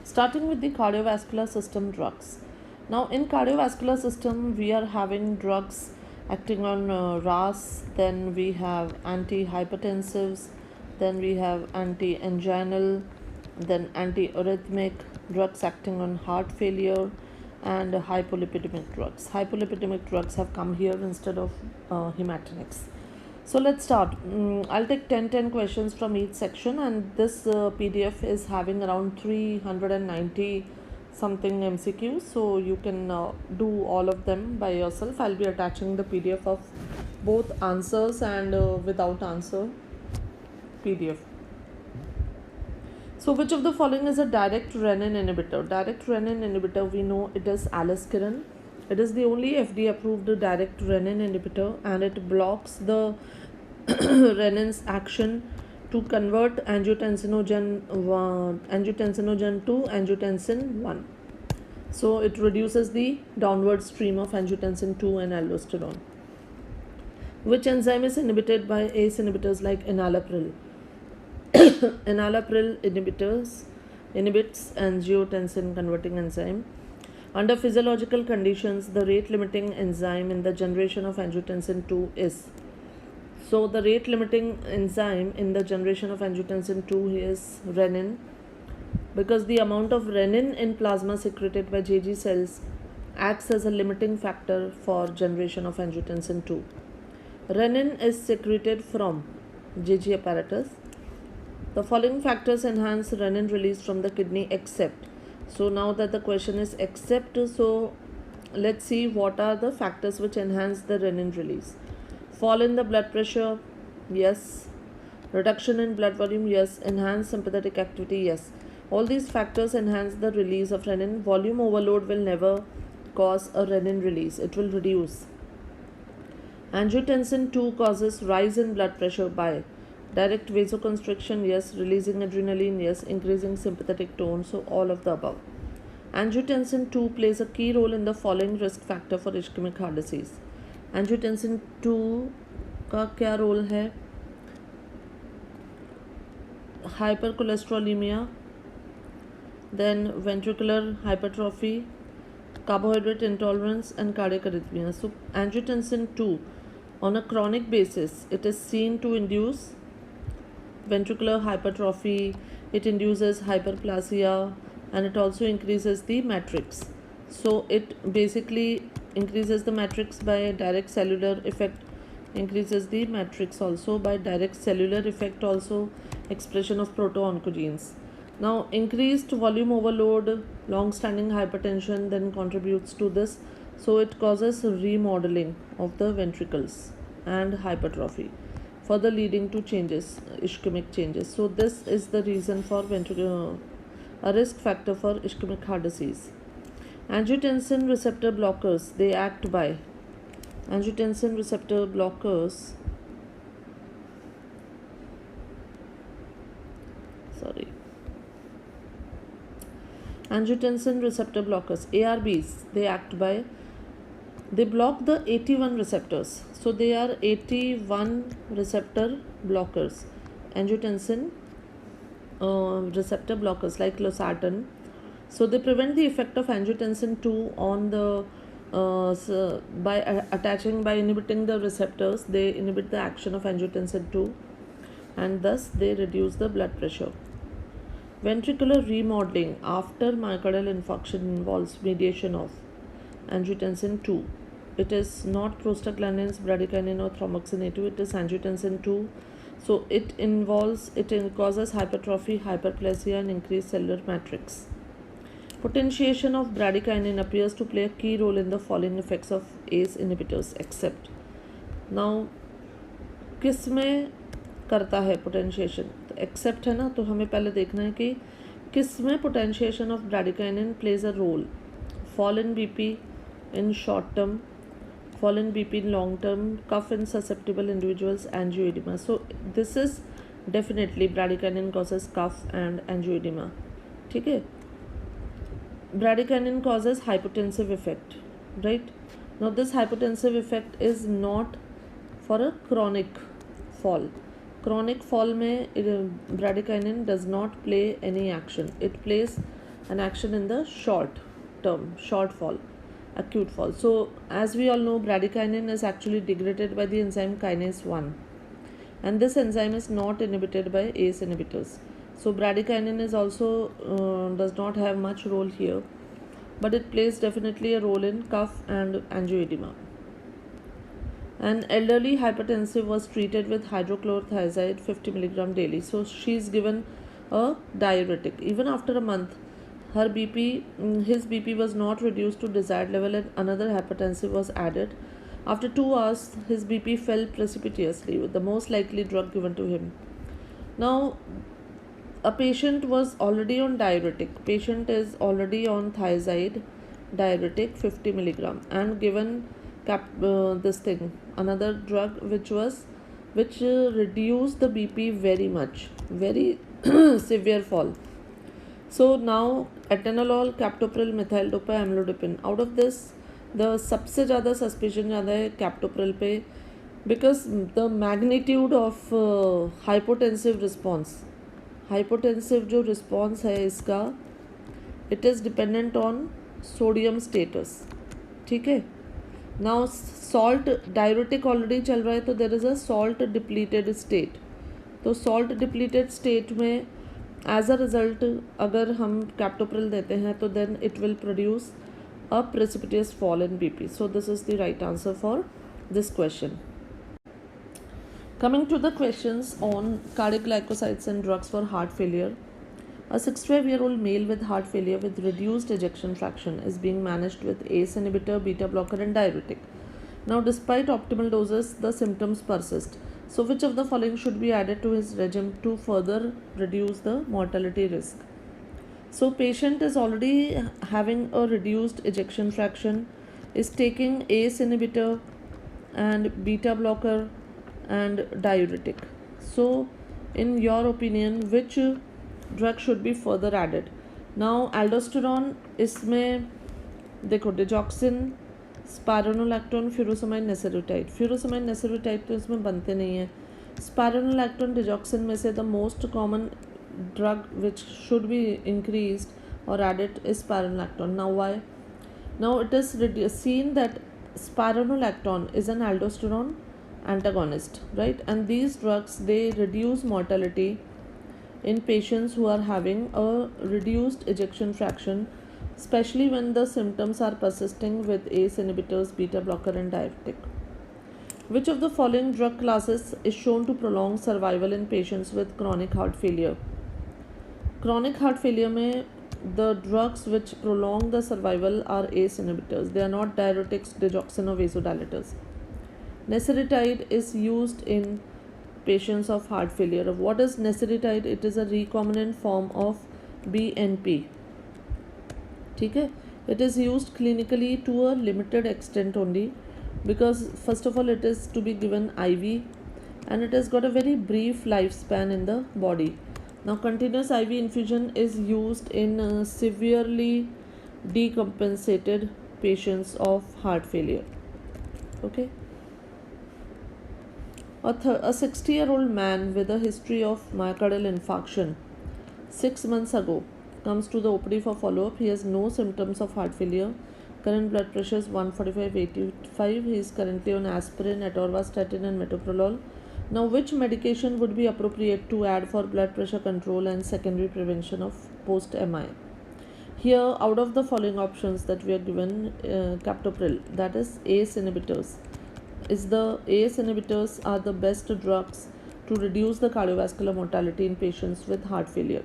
Starting with the cardiovascular system drugs. Now in cardiovascular system we are having drugs acting on RAS, then we have antihypertensives, then we have anti-anginal, then antiarrhythmic drugs acting on heart failure, and hypolipidemic drugs. Hypolipidemic drugs have come here instead of hematinics. So let's start. I'll take 10 questions from each section, and this PDF is having around 390 something MCQs, so you can do all of them by yourself. I'll be attaching the PDF of both answers and without answer PDF. So which of the following is a direct renin inhibitor? Direct renin inhibitor, we know it is aliskiren. It is the only FDA approved direct renin inhibitor, and it blocks the renin's action to convert angiotensinogen to angiotensin 1. So it reduces the downward stream of angiotensin 2 and aldosterone. Which enzyme is inhibited by ACE inhibitors like enalapril? Enalapril inhibits angiotensin converting enzyme. Under physiological conditions, the rate limiting enzyme in the generation of angiotensin 2 is. So the rate limiting enzyme in the generation of angiotensin 2 is renin, because the amount of renin in plasma secreted by JG cells acts as a limiting factor for generation of angiotensin 2. Renin is secreted from JG apparatus. The following factors enhance renin release from the kidney except. So now that the question is except, so let's see what are the factors which enhance the renin release. Fall in the blood pressure, yes. Reduction in blood volume, yes. Enhanced sympathetic activity, yes. All these factors enhance the release of renin. Volume overload will never cause a renin release, it will reduce. Angiotensin 2 causes rise in blood pressure by direct vasoconstriction, yes. Releasing adrenaline, yes. Increasing sympathetic tone, so all of the above. Angiotensin 2 plays a key role in the following risk factor for ischemic heart disease. Angiotensin 2 का क्या role है? Hypercholesterolaemia, then ventricular hypertrophy, carbohydrate intolerance, and cardiac arrhythmia. So angiotensin 2 on a chronic basis, it is seen to induce ventricular hypertrophy, it induces hyperplasia, and it also increases the matrix. So it basically increases the matrix by direct cellular effect, increases the matrix also by direct cellular effect, also expression of proto-oncogenes. Now increased volume overload, long-standing hypertension then contributes to this, so it causes remodeling of the ventricles and hypertrophy, further leading to changes, ischemic changes. So this is the reason for a risk factor for ischemic heart disease. Angiotensin receptor blockers, they act by angiotensin receptor blockers, angiotensin receptor blockers, ARBs, they act by, they block the 81 receptors. So they are 81 receptor blockers, angiotensin receptor blockers like losartan. So they prevent the effect of angiotensin 2 on the by inhibiting the receptors, they inhibit the action of angiotensin 2, and thus they reduce the blood pressure. Ventricular remodeling after myocardial infarction involves mediation of angiotensin 2. It is not prostaglandins, bradykinin or thromboxane 2, it is angiotensin 2. So it causes hypertrophy, hyperplasia, and increased cellular matrix. Potentiation of bradykinin appears to play a key role in the following effects of ACE inhibitors except. Now किस में करता है potentiation? तो accept है ना, तो हमें पहले देखना है कि किस में potentiation of bradykinin plays a role. Fall in BP in short term, fall in BP in long term, cough in susceptible individuals, angioedema. So this is definitely bradykinin causes cough and angioedema. ठीक है. Bradykinin causes hypotensive effect, right? Now this hypotensive effect is not for a chronic fall. Chronic fall में bradykinin does not play any action. It plays and action in the short term, short fall, acute fall. So as we all know, bradykinin is actually degraded by the enzyme kinase 1, and this enzyme is not inhibited by ACE inhibitors. So bradykinin is also does not have much role here, but it plays definitely a role in cough and angioedema. An elderly hypertensive was treated with hydrochlorothiazide 50 milligram daily. So she is given a diuretic. Even after a month, his BP was not reduced to desired level, and another hypertensive was added. After 2 hours, his BP fell precipitously, with the most likely drug given to him. Now, a patient was already on diuretic. Patient is already on thiazide diuretic 50 milligram and given this thing, another drug which reduced the BP very much, very severe fall. So now atenolol, captopril, methyl dopa, amlodipine. Out of this, the सबसे ज़्यादा suspicion ज़्यादा है captopril पे, because the magnitude of hypotensive response, hypotensive जो response है इसका, it is dependent on sodium status. ठीक है. Now salt diuretic already चल रहा है, तो there is a salt depleted state. तो salt depleted state में as a result अगर हम captopril देते हैं तो then it will produce a precipitous fall in BP. So this is the right answer for this question. Coming to the questions on cardiac glycosides and drugs for heart failure. A 65-year-old male with heart failure with reduced ejection fraction is being managed with ACE inhibitor, beta blocker and diuretic. Now despite optimal doses, the symptoms persist. So which of the following should be added to his regimen to further reduce the mortality risk? So patient is already having a reduced ejection fraction, is taking ACE inhibitor and beta blocker and diuretic. So in your opinion, which drug should be further added? Now aldosterone, इसमें देखो digoxin, spironolactone, furosemide, neseritide. Furosemide, neseritide तो इसमें बनते नहीं हैं. Spironolactone, digoxin में से the most common drug which should be increased or added is spironolactone. Now why? Now it is seen that spironolactone is an aldosterone antagonist, right? And these drugs, they reduce mortality in patients who are having a reduced ejection fraction, especially when the symptoms are persisting with ACE inhibitors, beta blocker and diuretic. Which of the following drug classes is shown to prolong survival in patients with chronic heart failure? Chronic heart failure में the drugs which prolong the survival are ACE inhibitors. They are not diuretics, digoxin or vasodilators. Neseritide is used in patients of heart failure. What is neseritide? It is a recombinant form of BNP. ठीक है. It is used clinically to a limited extent only, because first of all it is to be given IV and it has got a very brief lifespan in the body. Now continuous IV infusion is used in severely decompensated patients of heart failure. Okay. A 60-year-old man with a history of myocardial infarction 6 months ago comes to the OPD for follow-up. He has no symptoms of heart failure. Current blood pressure is 145/85. He is currently on aspirin, atorvastatin and metoprolol. Now which medication would be appropriate to add for blood pressure control and secondary prevention of post-MI? Here, out of the following options that we are given, captopril, that is ACE inhibitors, ACE inhibitors are the best drugs to reduce the cardiovascular mortality in patients with heart failure.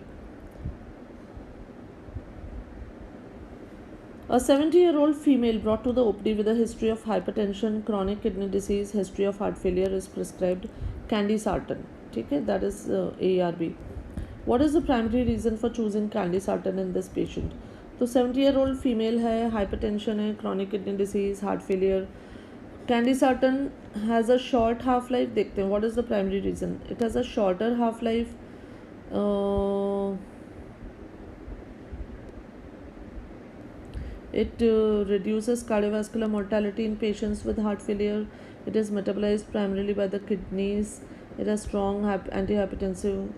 A 70-year-old female brought to the OPD with a history of hypertension, chronic kidney disease, history of heart failure is prescribed candesartan. Okay, that is ARB. What is the primary reason for choosing candesartan in this patient? तो 70-year-old female है, hypertension है, chronic kidney disease, heart failure. Candesartan has a short half-life. देखते हैं what is the primary reason. It has a shorter half-life. It reduces cardiovascular mortality in patients with heart failure. It is metabolized primarily by the kidneys. It has strong antihypertensive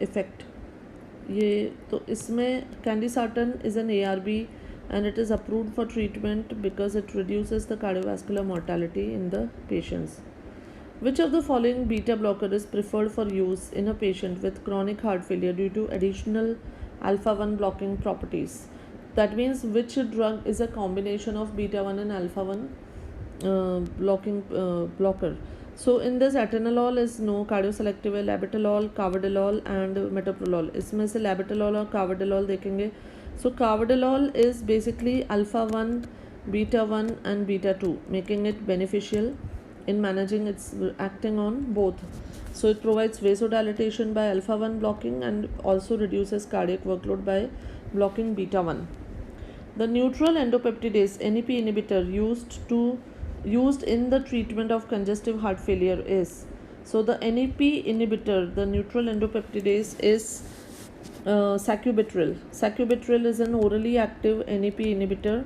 effect. ये तो इसमें candesartan is an ARB and it is approved for treatment because it reduces the cardiovascular mortality in the patients. Which of the following beta blocker is preferred for use in a patient with chronic heart failure due to additional alpha 1 blocking properties? That means which drug is a combination of beta 1 and alpha 1 blocker. So in this atenolol is no, cardioselective है labetalol, carvedilol and metoprolol. इसमें से labetalol और carvedilol देखेंगे. So carvedilol is basically alpha 1, beta 1 and beta 2, making it beneficial in managing its acting on both. So it provides vasodilatation by alpha 1 blocking and also reduces cardiac workload by blocking beta 1. The neutral endopeptidase NEP inhibitor used in the treatment of congestive heart failure is, so the NEP inhibitor, the neutral endopeptidase is sacubitril. Sacubitril is an orally active NEP inhibitor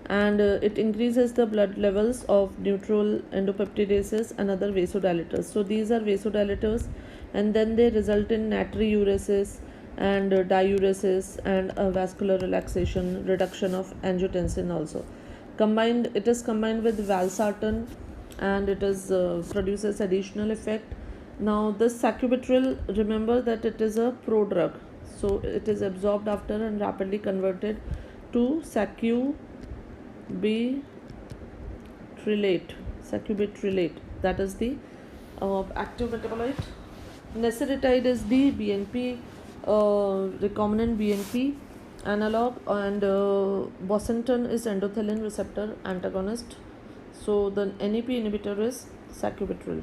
and it increases the blood levels of neutral endopeptidases and other vasodilators. So these are vasodilators and then they result in natriuresis and diuresis and vascular relaxation, reduction of angiotensin also. Combined, it is combined with valsartan and it is produces additional effect. Now this sacubitril, remember that it is a prodrug, so it is absorbed after and rapidly converted to sacubitrilate, that is the active metabolite. Nesiritide is the BNP recombinant BNP analog and bosentan is endothelin receptor antagonist. So the NEP inhibitor is sacubitril.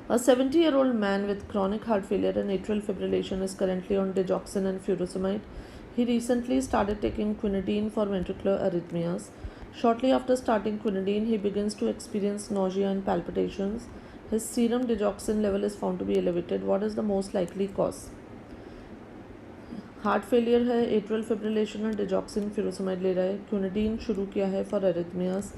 A 70-year-old man with chronic heart failure and atrial fibrillation is currently on digoxin and furosemide. He recently started taking quinidine for ventricular arrhythmias. Shortly after starting quinidine, he begins to experience nausea and palpitations. His serum digoxin level is found to be elevated. What is the most likely cause? Heart failure है, atrial fibrillation है, digoxin furosemide ले रहा है, quinidine शुरू किया है for arrhythmias.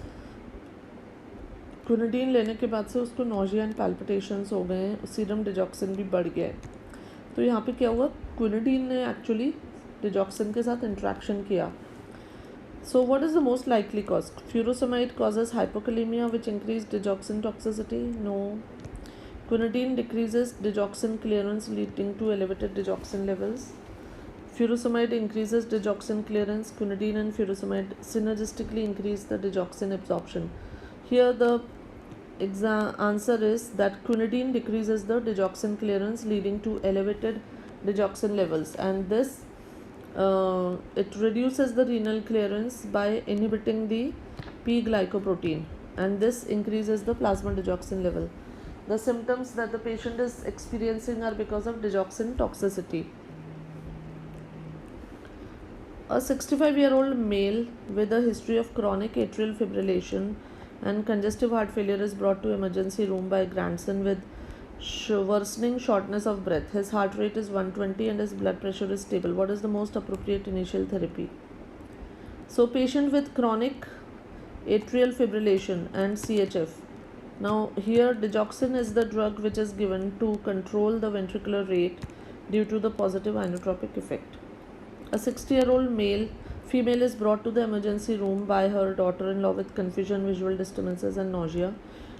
Quinidine लेने के बाद से उसको नोजिया एंड पैल्पिटेशंस हो गए हैं, सीरम डिजॉक्सिन भी बढ़ गया है. तो यहाँ पे क्या हुआ, क्विनिडीन ने एक्चुअली डिजॉक्सिन के साथ इंट्रैक्शन किया. So what is the most likely cause? Furosemide causes hypokalaemia which increase digoxin toxicity? No. Quinidine decreases digoxin clearance leading to elevated digoxin levels. Furosemide increases digoxin clearance. Quinidine and furosemide synergistically increase the digoxin absorption. Here the answer is that quinidine decreases the digoxin clearance leading to elevated digoxin levels, and this it reduces the renal clearance by inhibiting the P-glycoprotein, and this increases the plasma digoxin level. The symptoms that the patient is experiencing are because of digoxin toxicity. A 65-year-old male with a history of chronic atrial fibrillation and congestive heart failure is brought to emergency room by grandson with worsening shortness of breath. His heart rate is 120 and his blood pressure is stable. What is the most appropriate initial therapy? So patient with chronic atrial fibrillation and CHF. Now here digoxin is the drug which is given to control the ventricular rate due to the positive inotropic effect. A 60-year-old female is brought to the emergency room by her daughter-in-law with confusion, visual disturbances and nausea.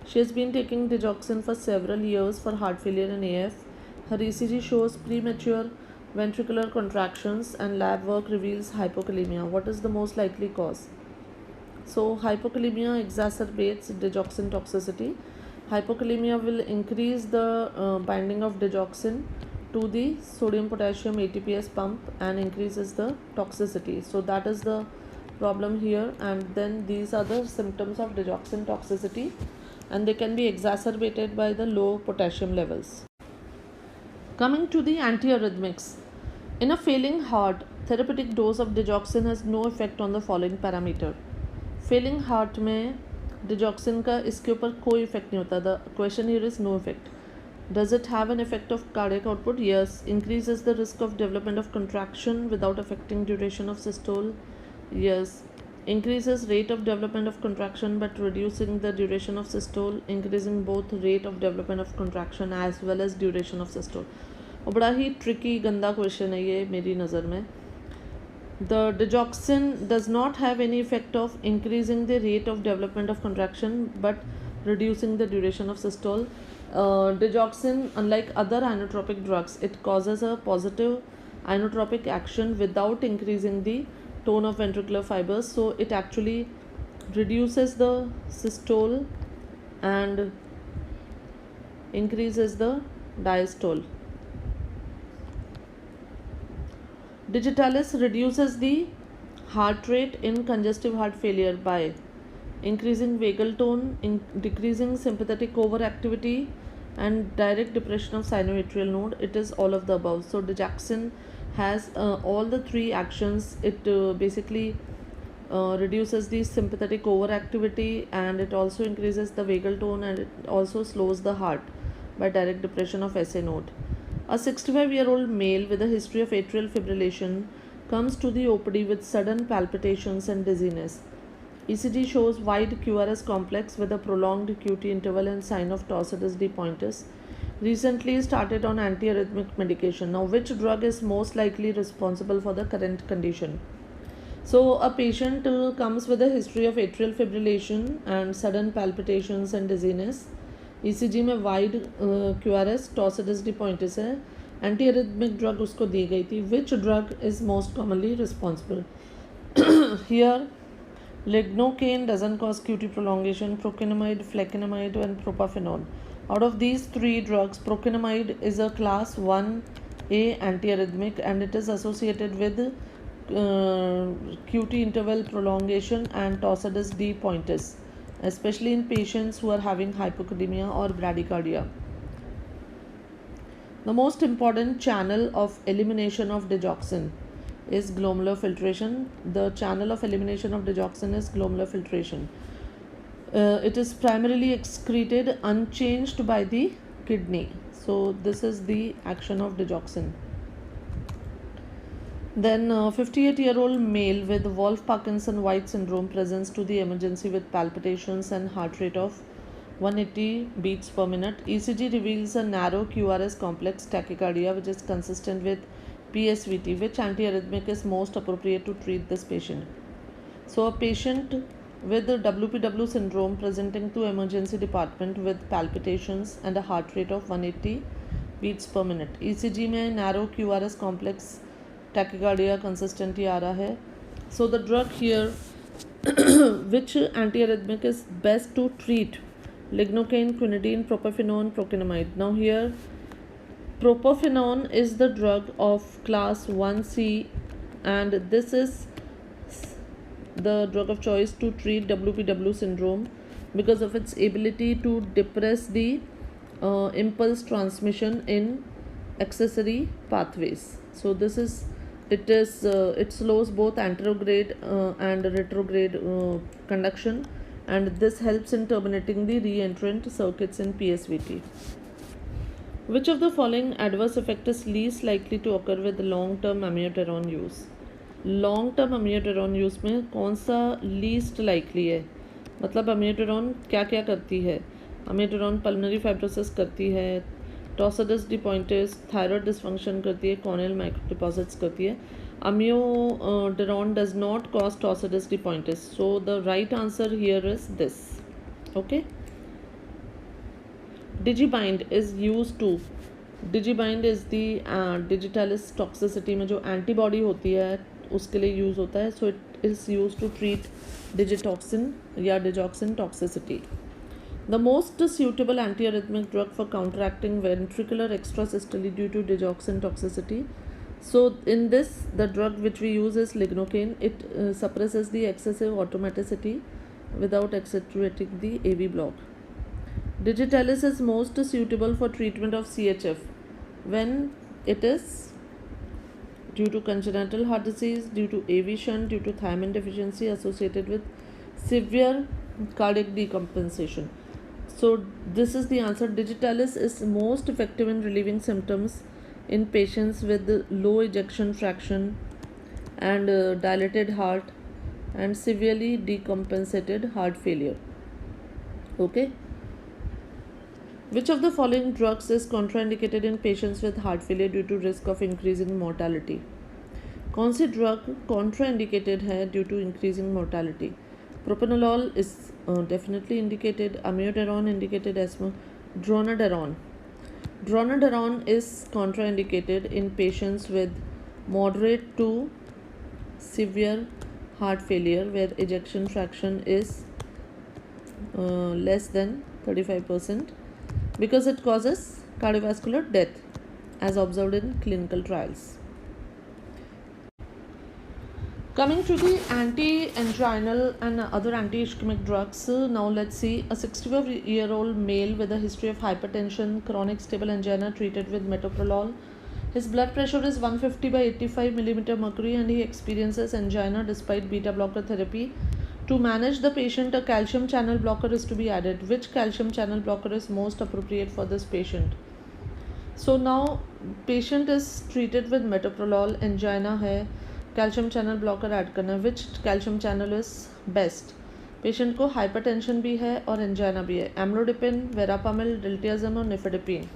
She has been taking digoxin for several years for heart failure and AF. Her ECG shows premature ventricular contractions and lab work reveals hypokalemia. What is the most likely cause? So hypokalemia exacerbates digoxin toxicity. Hypokalemia will increase the binding of digoxin to the sodium potassium ATPase pump and increases the toxicity. So that is the problem here, and then these are the symptoms of digoxin toxicity and they can be exacerbated by the low potassium levels. Coming to the antiarrhythmics. In a failing heart, therapeutic dose of digoxin has no effect on the following parameter. Failing heart में digoxin का इसके ऊपर कोई effect नहीं होता. The question here is no effect. Does it have an effect of cardiac output? Yes. Increases the risk of development of contraction without affecting duration of systole? Yes. Increases rate of development of contraction but reducing the duration of systole, increasing both rate of development of contraction as well as duration of systole. और बड़ा ही tricky गंदा question है ये मेरी नज़र में. The digoxin does not have any effect of increasing the rate of development of contraction but reducing the duration of systole. Digoxin, unlike other inotropic drugs, it causes a positive inotropic action without increasing the tone of ventricular fibers. So it actually reduces the systole and increases the diastole. Digitalis reduces the heart rate in congestive heart failure by increasing vagal tone, decreasing sympathetic overactivity, and direct depression of sinoatrial node. It is all of the above. So digoxin has all the three actions. It basically reduces the sympathetic overactivity, and it also increases the vagal tone, and it also slows the heart by direct depression of SA node. A 65-year-old male with a history of atrial fibrillation comes to the OPD with sudden palpitations and dizziness. ECG shows wide QRS complex with a prolonged QT interval and sign of Torsades de Pointes. Recently started on antiarrhythmic medication. Now, which drug is most likely responsible for the current condition? So, a patient comes with a history of atrial fibrillation and sudden palpitations and dizziness. ECG में wide QRS टॉर्सिडस D पॉइंटिस है. Anti arrhythmic drug उसको दी गई थी. Which drug is most commonly responsible? Here lignocaine doesn't cause QT prolongation, procainamide, flecainamide and propafenone. Out of these three drugs, procainamide is a class 1A antiarrhythmic and it is associated with QT interval prolongation and Torsades de Pointes, especially in patients who are having hypokalemia or bradycardia. The most important channel of elimination of digoxin is glomerular filtration. The channel of elimination of digoxin is glomerular filtration. It is primarily excreted unchanged by the kidney. So this is the action of digoxin. Then 58-year-old male with Wolff-Parkinson-White syndrome presents to the emergency with palpitations and heart rate of 180 beats per minute. ECG reveals a narrow QRS complex tachycardia which is consistent with PSVT. Which antiarrhythmic is most appropriate to treat this patient? So a patient with WPW syndrome presenting to emergency department with palpitations and a heart rate of 180 beats per minute. ECG में narrow QRS complex tachycardia consistent ही आ रहा है. So the drug here which antiarrhythmic is best to treat? Lignocaine, quinidine, propafenone, procainamide. Now here propafenone is the drug of class 1C and this is the drug of choice to treat WPW syndrome because of its ability to depress the impulse transmission in accessory pathways. So this is it slows both anterograde and retrograde conduction, and this helps in terminating the reentrant circuits in PSVT. Which of the following adverse effect is least likely to occur with long-term amiodarone use? Long-term amiodarone use में कौन सा least likely है? मतलब amiodarone क्या क्या करती है? amiodarone pulmonary fibrosis करती है, Torsades de Pointes thyroid dysfunction करती है, corneal microdeposits करती है. Amiodarone does not cause Torsades de Pointes. So the right answer here is this. Okay. Digibind is used to Digibind is the digitalis toxicity में जो antibody होती है उसके लिए यूज़ होता है. So it is use to treat digitoxin या digoxin toxicity. The most suitable antiarrhythmic drug for counteracting ventricular extrasystole due to digoxin toxicity. So in this, the drug which we use is lignocaine. It suppresses the excessive automaticity without accentuating the AV block. Digitalis is most suitable for treatment of CHF when it is due to congenital heart disease, due to AV shunt, due to thiamine deficiency associated with severe cardiac decompensation. So this is the answer. Digitalis is most effective in relieving symptoms in patients with low ejection fraction and dilated heart and severely decompensated heart failure. Okay. Which of the following drugs is contraindicated in patients with heart failure due to risk of increasing mortality? कौन सी drug contraindicated है due to increasing mortality? Propranolol is definitely indicated, amiodarone indicated, एस्मा, dronedarone. Dronedarone is contraindicated in patients with moderate to severe heart failure where ejection fraction is less than 35% because it causes cardiovascular death as observed in clinical trials. Coming to the anti-anginal and other anti-ischemic drugs, now let's see. A 65-year-old male with a history of hypertension, chronic stable angina treated with metoprolol. His blood pressure is 150 by 85 millimeter mercury and he experiences angina despite beta blocker therapy. To manage the patient, a calcium channel blocker is to be added. Which calcium channel blocker is most appropriate for this patient? So now patient is treated with metoprolol, angina है, calcium channel blocker add करना है. Which calcium channel is best? Patient को hypertension भी है और angina भी है. Amlodipine, verapamil, diltiazem और nifedipine.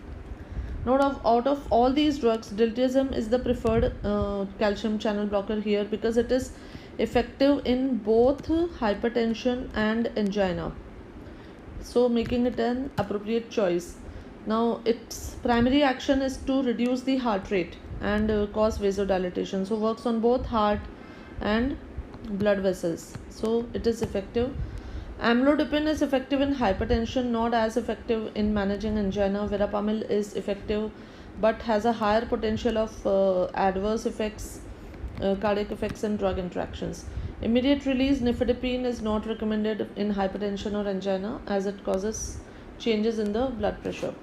Note out of all these drugs, diltiazem is the preferred calcium channel blocker here because it is effective in both hypertension and angina, so making it an appropriate choice. Now its primary action is to reduce the heart rate and cause vasodilatation, so works on both heart and blood vessels, so it is effective. Amlodipine is effective in hypertension, not as effective in managing angina. Verapamil is effective but has a higher potential of adverse effects, cardiac effects and drug interactions. Immediate release nifedipine is not recommended in hypertension or angina as it causes changes in the blood pressure.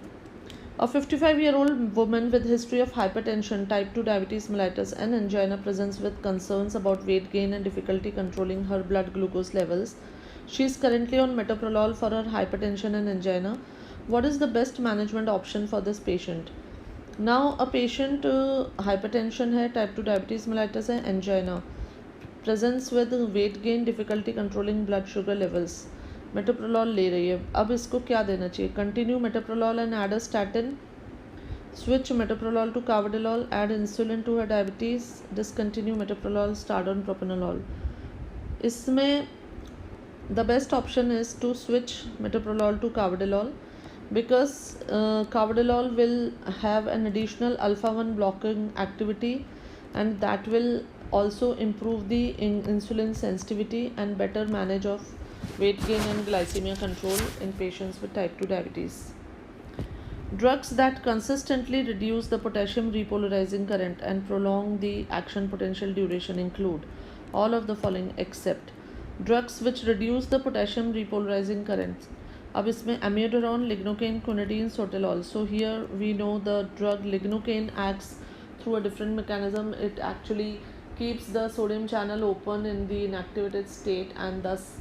A 55-year-old woman with history of hypertension, type 2 diabetes mellitus and angina presents with concerns about weight gain and difficulty controlling her blood glucose levels. She is currently on metoprolol for her hypertension and angina. What is the best management option for this patient? Now a patient hypertension है, type 2 diabetes mellitus है, angina presents with weight gain, difficulty controlling blood sugar levels. metoprolol ले रही है. अब इसको क्या देना चाहिए? Continue metoprolol and add a statin. Switch metoprolol to carvedilol. Add insulin to her diabetes. Discontinue metoprolol. Start on propranolol. इसमें the best option is to switch metoprolol to carvedilol because carvedilol will have an additional alpha-1 blocking activity and that will also improve the insulin sensitivity and better manage of weight gain and glycemia control in patients with type 2 diabetes. Drugs that consistently reduce the potassium repolarizing current and prolong the action potential duration include all of the following except drugs which reduce the potassium repolarizing currents. अब इसमें amiodarone, lignocaine, quinidine, sotalol. So here we know the drug lignocaine acts through a different mechanism. It actually keeps the sodium channel open in the inactivated state and thus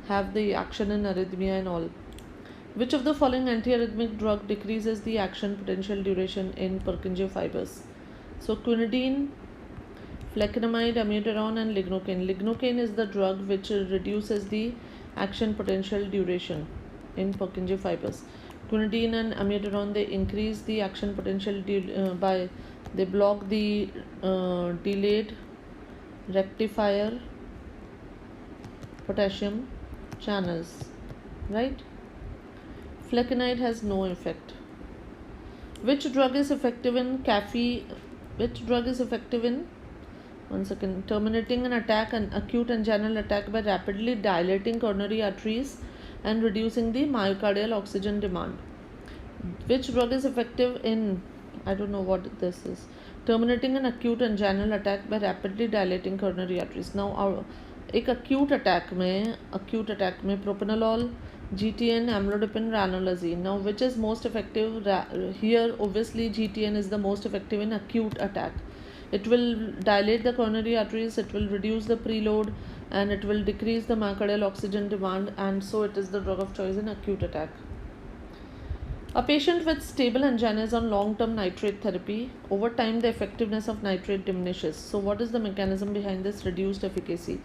have the action in arrhythmia and all. Which of the following antiarrhythmic drug decreases the action potential duration in Purkinje fibers? So quinidine, flecainamide, amiodarone and lignocaine. Lignocaine is the drug which reduces the action potential duration in Purkinje fibers. Quinidine and amiodarone, they increase the action potential they block the delayed rectifier potassium channels, right? Flecainide has no effect. Which drug is effective in terminating an attack, an acute anginal attack by rapidly dilating coronary arteries and reducing the myocardial oxygen demand? Which drug is effective in, I don't know what this is, terminating an acute anginal attack by rapidly dilating coronary arteries? Now एक acute attack में propranolol, GTN, amlodipine, ranolazine. Now which is most effective? Here obviously GTN is the most effective in acute attack. It will dilate the coronary arteries, it will reduce the preload and it will decrease the myocardial oxygen demand, and so it is the drug of choice in acute attack. A patient with stable angina is on long-term nitrate therapy. Over time, the effectiveness of nitrate diminishes. So what is the mechanism behind this reduced efficacy?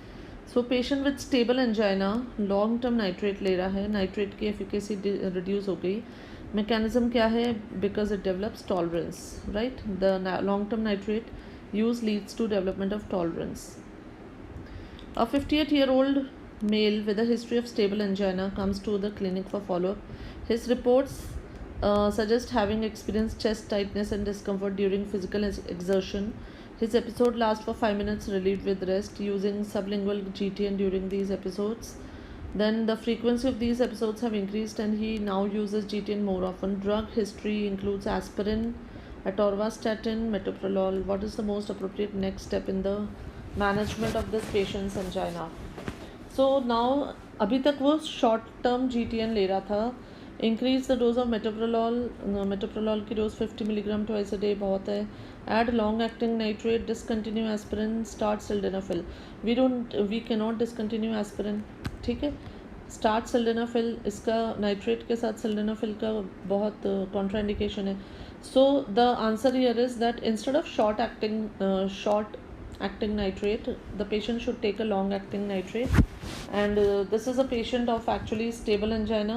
So patient with stable angina long term nitrate ले रहा है, nitrate की efficacy reduce हो गई. Mechanism क्या है? Because it develops tolerance, right. The long term nitrate use leads to development of tolerance. A 58-year-old male with a history of stable angina comes to the clinic for follow-up. His reports suggest having experienced chest tightness and discomfort during physical exertion. His episode lasts for 5 minutes, relieved with rest, using sublingual GTN during these episodes. Then the frequency of these episodes have increased and he now uses GTN more often. Drug history includes aspirin, atorvastatin, metoprolol. What is the most appropriate next step in the management of this patients angina? So now अभी तक वो short term GTN ले रहा था. Increase the dose of metoprolol की dose 50 milligram twice a day बहुत है. Add long acting nitrate, discontinue aspirin, start sildenafil. We can not discontinue aspirin, ठीक है. स्टार्ट सिल्डेनाफिल, इसका नाइट्रेट के साथ सिल्डेनाफिल का बहुत कॉन्ट्राइंडिकेशन है. So the answer here is that instead of short acting nitrate, the patient should take a long acting nitrate. And this is a patient of actually stable angina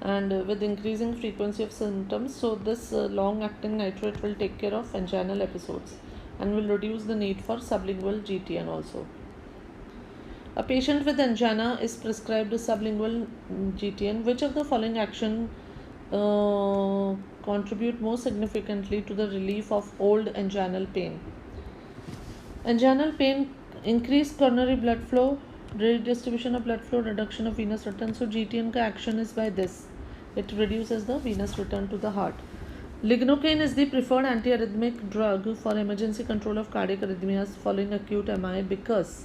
and with increasing frequency of symptoms. So this long acting nitrate will take care of anginal episodes and will reduce the need for sublingual GTN also. A patient with angina is prescribed sublingual GTN. Which of the following action contribute most significantly to the relief of old anginal pain? Anginal pain, increased coronary blood flow, redistribution of blood flow, reduction of venous return. So GTN का action is by this. It reduces the venous return to the heart. Lignocaine is the preferred antiarrhythmic drug for emergency control of cardiac arrhythmias following acute MI because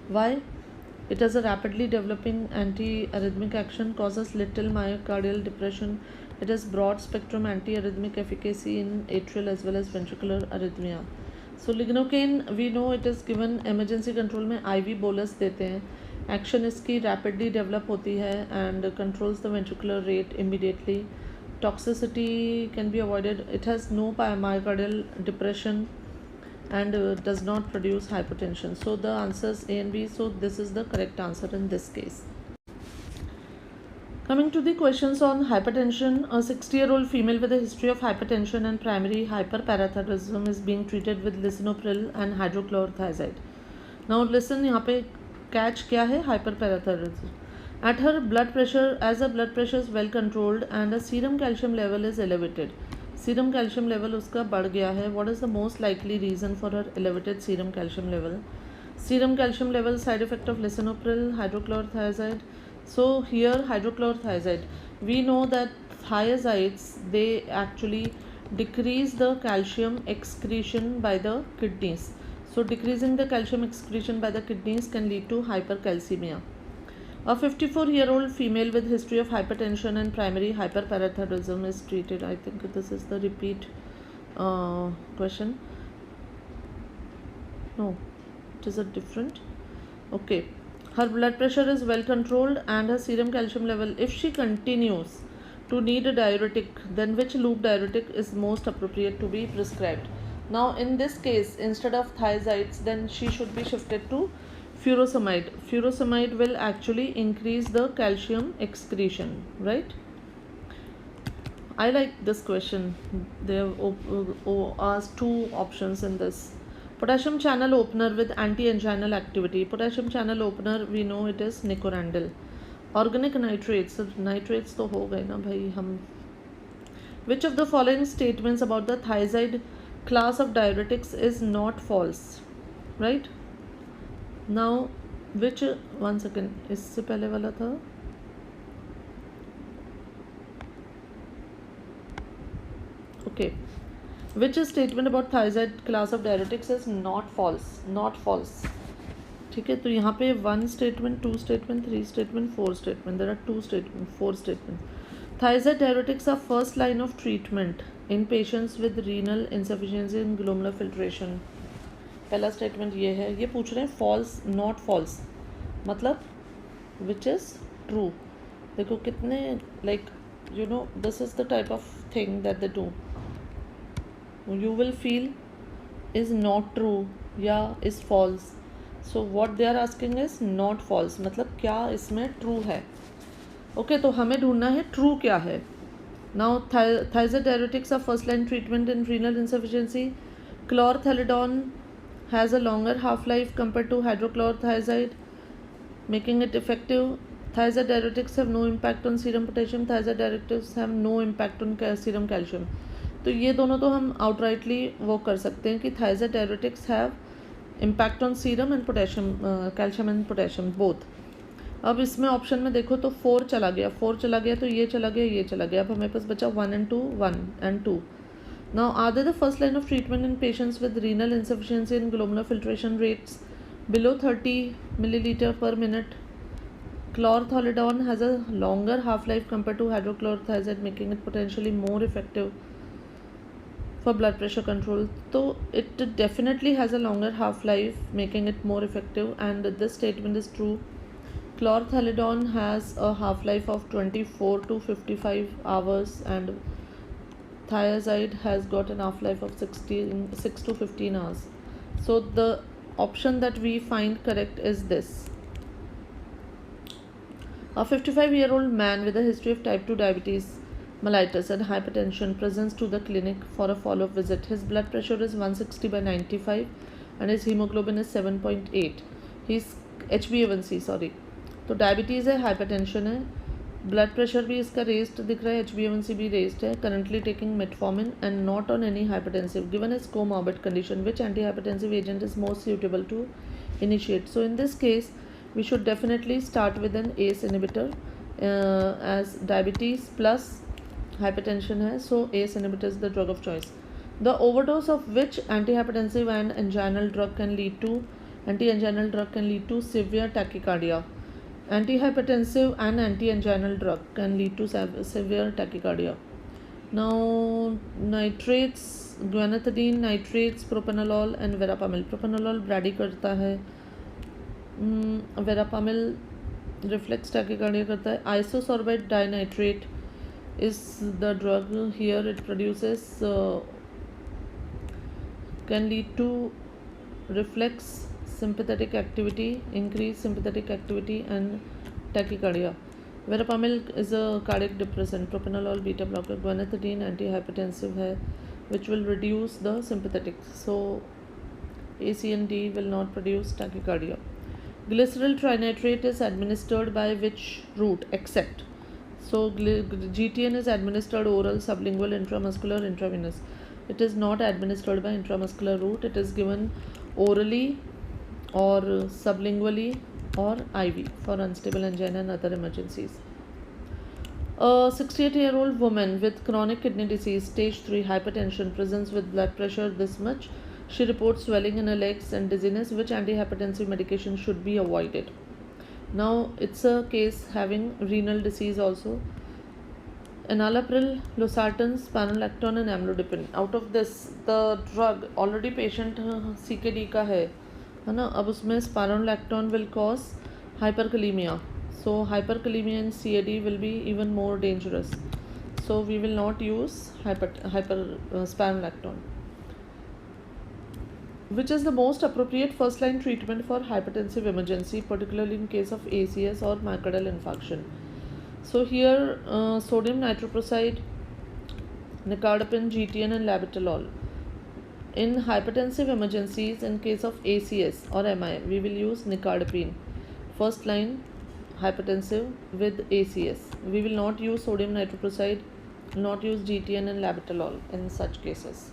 why? It has a rapidly developing antiarrhythmic action, causes little myocardial depression. It has broad spectrum antiarrhythmic efficacy in atrial as well as ventricular arrhythmia. So lignocaine we know it is given emergency control में IV bolus देते हैं. Action इसकी rapidly develop होती है and controls the ventricular rate immediately. Toxicity can be avoided. It has no myocardial depression and does not produce hypertension. So the answers A and B. So this is the correct answer in this case. Coming to the questions on hypertension, a 60-year-old female with a history of hypertension and primary hyperparathyroidism is being treated with lisinopril and hydrochlorothiazide. Now listen, यहाँ पे catch क्या है? Hyperparathyroidism. At her blood pressure, as her blood pressure is well controlled and a serum calcium level is elevated. Serum calcium level उसका बढ़ गया है. What is the most likely reason for her elevated serum calcium level? Serum calcium level side effect of lisinopril, hydrochlorothiazide. So here hydrochlorothiazide, we know that thiazides, they actually decrease the calcium excretion by the kidneys. So decreasing the calcium excretion by the kidneys can lead to hypercalcemia. A 54-year-old female with history of hypertension and primary hyperparathyroidism is treated. I think this is the repeat question. No, it is a different. Okay. Her blood pressure is well controlled and her serum calcium level. If she continues to need a diuretic, then which loop diuretic is most appropriate to be prescribed? Now in this case, instead of thiazides, then she should be shifted to furosemide. Furosemide will actually increase the calcium excretion, right? I like this question. They have asked two options in this. Potassium channel opener with anti-anginal activity. Potassium channel opener, we know it is nicorandil. Organic nitrates, nitrates तो हो गए ना भाई हम. Which of the following statements about the thiazide class of diuretics is not false? Right? Now, which one second, इससे पहले वाला था. Okay. Which statement about thiazide class of diuretics is not false? Not false. ठीक है, तो यहाँ पे 1 statement, 2 statement, 3 statement, 4 statement. There are 2 statement, 4 statement. Thiazide diuretics are first line of treatment in patients with renal insufficiency and glomerular filtration. पहला statement ये है. ये पूछ रहे हैं false, not false. मतलब which is true. देखो कितने like you know this is the type of thing that they do. You will feel is not true या is false. So what they are asking is not false, मतलब क्या इसमें true है. Okay, तो हमें ढूंढना है ट्रू क्या है. Now thiazide-diuretics are first line treatment in renal insufficiency. Chlorthalidone has a longer half life compared to hydrochlorothiazide, making it effective. Thiazide-diuretics have no impact on serum potassium. Thiazide-diuretics have no impact on serum calcium. तो ये दोनों तो हम outrightly वो कर सकते हैं कि thiazide-diuretics have impact on serum and potassium, calcium and potassium both. अब इसमें ऑप्शन में देखो तो 4 चला गया, 4 चला गया, तो ये चला गया, ये चला गया. अब हमें पास बचा 1 and 2, 1 and 2. Now, are they the first line of treatment in patients with renal insufficiency and glomerular filtration rates below 30 milliliter per minute? Chlorthalidone has a longer half-life compared to hydrochlorothiazide, making it potentially more effective for blood pressure control. So it definitely has a longer half-life, making it more effective, and this statement is true. Chlorthalidone has a half-life of 24 to 55 hours, and thiazide has got an half-life of 6 to 15 hours. So the option that we find correct is this. A 55-year-old man with a history of type 2 diabetes, mellitus and hypertension presents to the clinic for a follow-up visit. His blood pressure is 160/95 and his hemoglobin is 7.8. His HbA1c तो diabetes है, hypertension है, blood pressure भी इसका raised दिख रहा है, HbA1c भी raised है, currently taking metformin and not on any hypertensive. Given is comorbid condition, which anti hypertensive agent is most suitable to initiate? So in this case we should definitely start with an ACE inhibitor, as diabetes plus hypertension है, so ACE inhibitor is the drug of choice. The overdose of which antihypertensive and anti-anginal drug can lead to severe tachycardia? Antihypertensive and anti-anginal drug can lead to severe tachycardia. Now, nitrates, guanethidine, nitrates, propranolol and verapamil. Propranolol Brady करता है, verapamil reflex tachycardia करता है. Isosorbate dinitrate is the drug here. It produces can lead to reflex sympathetic activity, increased sympathetic activity and tachycardia. Verapamil is a cardiac depressant. Propranolol beta blocker. Guanethidine antihypertensive है, which will reduce the sympathetic. So A, C and D will not produce tachycardia. Glyceryl trinitrate is administered by which route except? So GTN is administered oral, sublingual, intramuscular, intravenous. It is not administered by intramuscular route. It is given orally or sublingually or IV for unstable angina and other emergencies. A 68-year-old woman with chronic kidney disease, stage 3 hypertension, presents with blood pressure this much. She reports swelling in her legs and dizziness. Which antihypertensive medication should be avoided? Now it's a case having renal disease also. Enalapril, losartan, spironolactone and amlodipine. Out of this, the drug already patient CKD का है ना. अब उसमें spironolactone will cause hyperkalemia. So hyperkalemia in CAD will be even more dangerous. So we will not use spironolactone. Which is the most appropriate first line treatment for hypertensive emergency, particularly in case of ACS or myocardial infarction? So here sodium nitroprusside, nicardipine, GTN and labetalol. In hypertensive emergencies, in case of ACS or MI, we will use nicardipine. First line hypertensive with ACS. We will not use sodium nitroprusside, not use GTN and labetalol in such cases.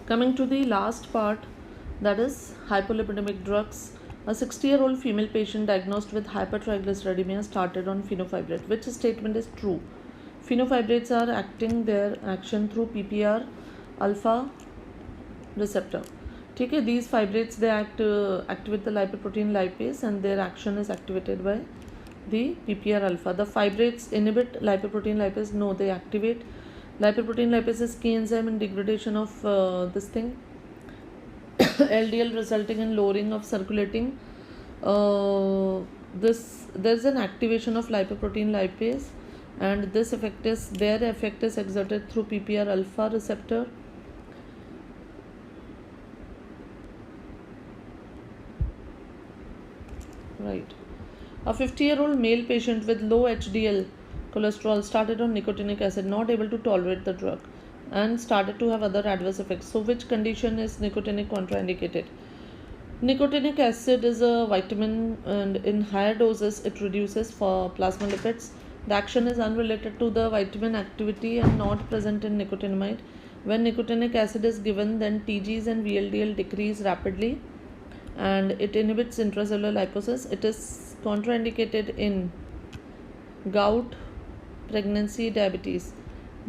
Coming to the last part, that is hypolipidemic drugs. A 60-year-old female patient diagnosed with hypertriglyceridemia started on fenofibrate. Which statement is true? Fenofibrates are acting their action through PPR alpha receptor. ठीक है, these fibrates they activate the lipoprotein lipase and their action is activated by the PPR alpha. The fibrates inhibit lipoprotein lipase? No, they activate lipoprotein lipase is key enzyme in degradation of this thing LDL, resulting in lowering of circulating there's an activation of lipoprotein lipase, and their effect is exerted through PPR alpha receptor. right. A 50-year-old male patient with low HDL cholesterol started on nicotinic acid, not able to tolerate the drug, and started to have other adverse effects. So, which condition is nicotinic contraindicated? Nicotinic acid is a vitamin, and in higher doses, it reduces for plasma lipids. The action is unrelated to the vitamin activity and not present in nicotinamide. When nicotinic acid is given, then TGs and VLDL decrease rapidly, and it inhibits intracellular lipolysis. It is contraindicated in gout, pregnancy, diabetes.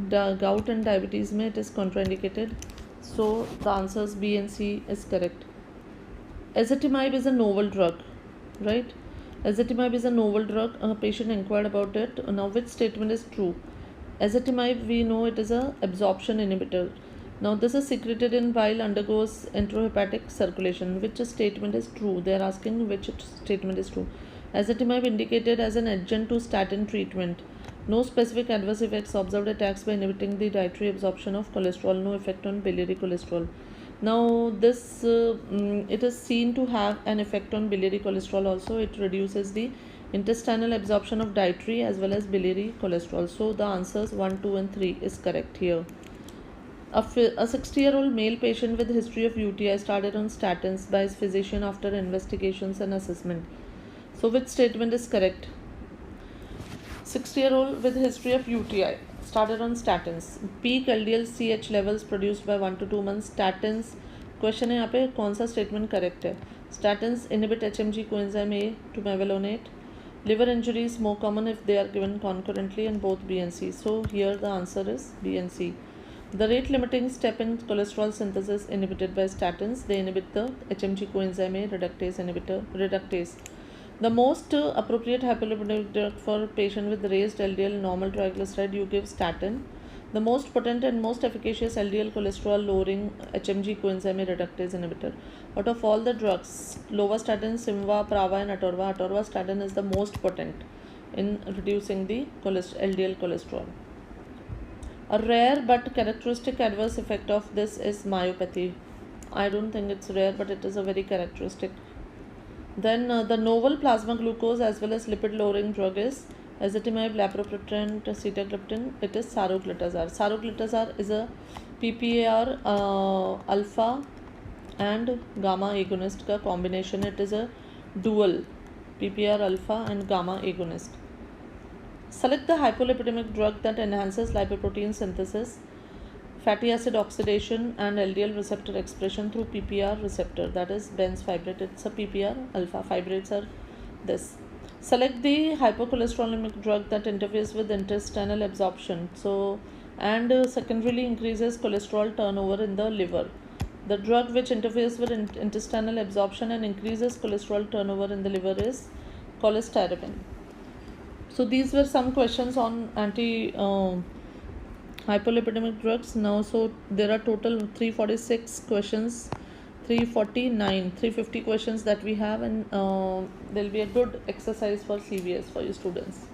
The gout and diabetes में it is contraindicated. So the answers B and C is correct. Ezetimibe is a novel drug, right? Ezetimibe is a novel drug. A patient inquired about it. Now, which statement is true? Ezetimibe, we know it is a absorption inhibitor. Now, this is secreted in bile, undergoes enterohepatic circulation. Which statement is true? They are asking which statement is true. Ezetimibe indicated as an adjunct to statin treatment. No specific adverse effects observed at acts by inhibiting the dietary absorption of cholesterol. No effect on biliary cholesterol. Now, this it is seen to have an effect on biliary cholesterol also. It reduces the intestinal absorption of dietary as well as biliary cholesterol. So, the answers 1, 2 and 3 is correct here. A 60-year-old male patient with history of UTI started on statins by his physician after investigations and assessment. So, which statement is correct? 60-year-old with history of UTI started on statins. Peak LDL-CH levels produced by 1 to 2 months. Statins, question है यहाँ पे कौन सा statement correct है? Statins inhibit HMG coenzyme A to mevalonate. Liver injury is more common if they are given concurrently in both B and C. So here the answer is B and C. The rate limiting step in cholesterol synthesis inhibited by statins. They inhibit the HMG coenzyme A reductase inhibitor reductase. The most appropriate hypolipidemic drug for patient with raised LDL normal triglyceride, you give statin. The most potent and most efficacious LDL cholesterol lowering HMG coenzyme reductase inhibitor. Out of all the drugs, lovastatin, Simva, Prava and atorvastatin is the most potent in reducing the LDL cholesterol. A rare but characteristic adverse effect of this is myopathy. I don't think it's rare, but it is a very characteristic. Then the novel plasma glucose as well as lipid lowering drug is ezetimibe, lapropitant, sitagliptin. It is saroglitazar. Saroglitazar is a PPAR alpha and gamma agonist का combination. It is a dual PPAR alpha and gamma agonist. Select the hypolipidemic drug that enhances lipoprotein synthesis, fatty acid oxidation and LDL receptor expression through PPAR receptor, that is Benz fibrate. It's a PPAR alpha. Fibrates are this. Select the hypercholesterolemic drug that interferes with intestinal absorption, so and secondarily increases cholesterol turnover in the liver. The drug which interferes with intestinal absorption and increases cholesterol turnover in the liver is cholestyramine. So these were some questions on hypolipidemic drugs. Now, so there are total 346 questions, 350 questions that we have, and there will be a good exercise for CVS for you students.